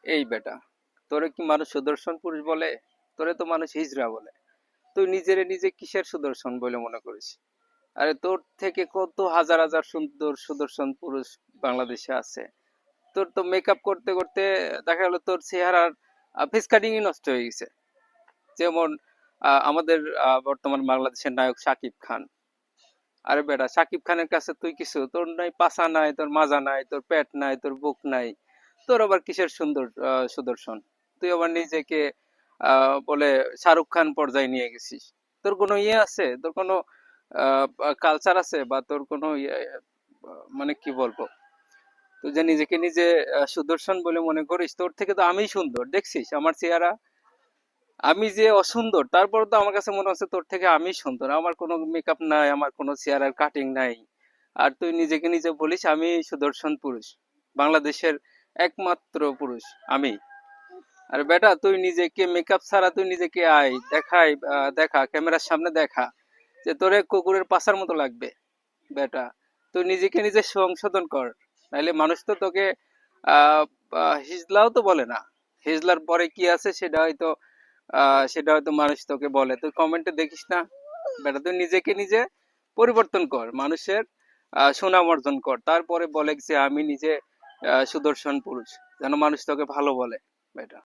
এই বেটা, তোরে কি মানুষ সুদর্শন পুরুষ বলে? তোরে তো মানুষ হিজড়া বলে। তুই নিজেরে নিজে কিসের সুদর্শন বলে মনে করিস? আরে তোর থেকে কত হাজার হাজার সুন্দর সুদর্শন পুরুষ বাংলাদেশে আছে। তোর তো মেকআপ করতে করতে দেখা গেল তোর চেহারার ফেস কাটিংই নষ্ট হয়ে গেছে। যেমন আমাদের বর্তমান বাংলাদেশের নায়ক শাকিব খান। আরে বেটা, শাকিব খানের কাছে তুই কিছু, তোর নাই পাছা নাই, তোর মাজা নাই, তোর পেট নাই, তোর বুক নাই, তোর আবার কিসের সুন্দর সুদর্শন? তুই আবার নিজেকে বলে শাহরুখ খান পর্যায়ে নিয়ে গেছিস। তোর কোনো ইয়ে আছে? তোর কোনো কালচার আছে? বা তোর কোনো মানে কি বলবো, তুই যে নিজেকে নিজে সুদর্শন বলে মনে করিস, তোর থেকে তো আমি সুন্দর, দেখছিস আমার চেহারা। আমি যে অসুন্দর, তারপর তো আমার কাছে মনে হচ্ছে তোর থেকে আমি সুন্দর। আমার কোনো মেকআপ নাই, আমার কোনো চেহারার কাটিং নাই, আর তুই নিজেকে নিজে বলিস আমি সুদর্শন পুরুষ, বাংলাদেশের একমাত্র পুরুষ আমি। আর বেটা, তুই নিজেকে মেকআপ ছাড়া তুই নিজেকে আয় দেখাই, দেখা ক্যামেরার সামনে দেখা, যে তোরে কুকুরের পাছার মতো লাগবে। বেটা, তুই নিজেকে নিজে সংশোধন কর, নাইলে মানুষ তো তোকে আহ হিজলাও তো বলে না। হিজলার পরে কি আছে সেটা হয়তো মানুষ তোকে বলে, তুই কমেন্টে দেখিস না? বেটা, তুই নিজেকে নিজে পরিবর্তন কর, মানুষের সুনাম অর্জন কর, তারপরে বলে যে আমি নিজে সুদর্শন পুরুষ, যেন মানুষ তোকে ভালো বলে। বেটা।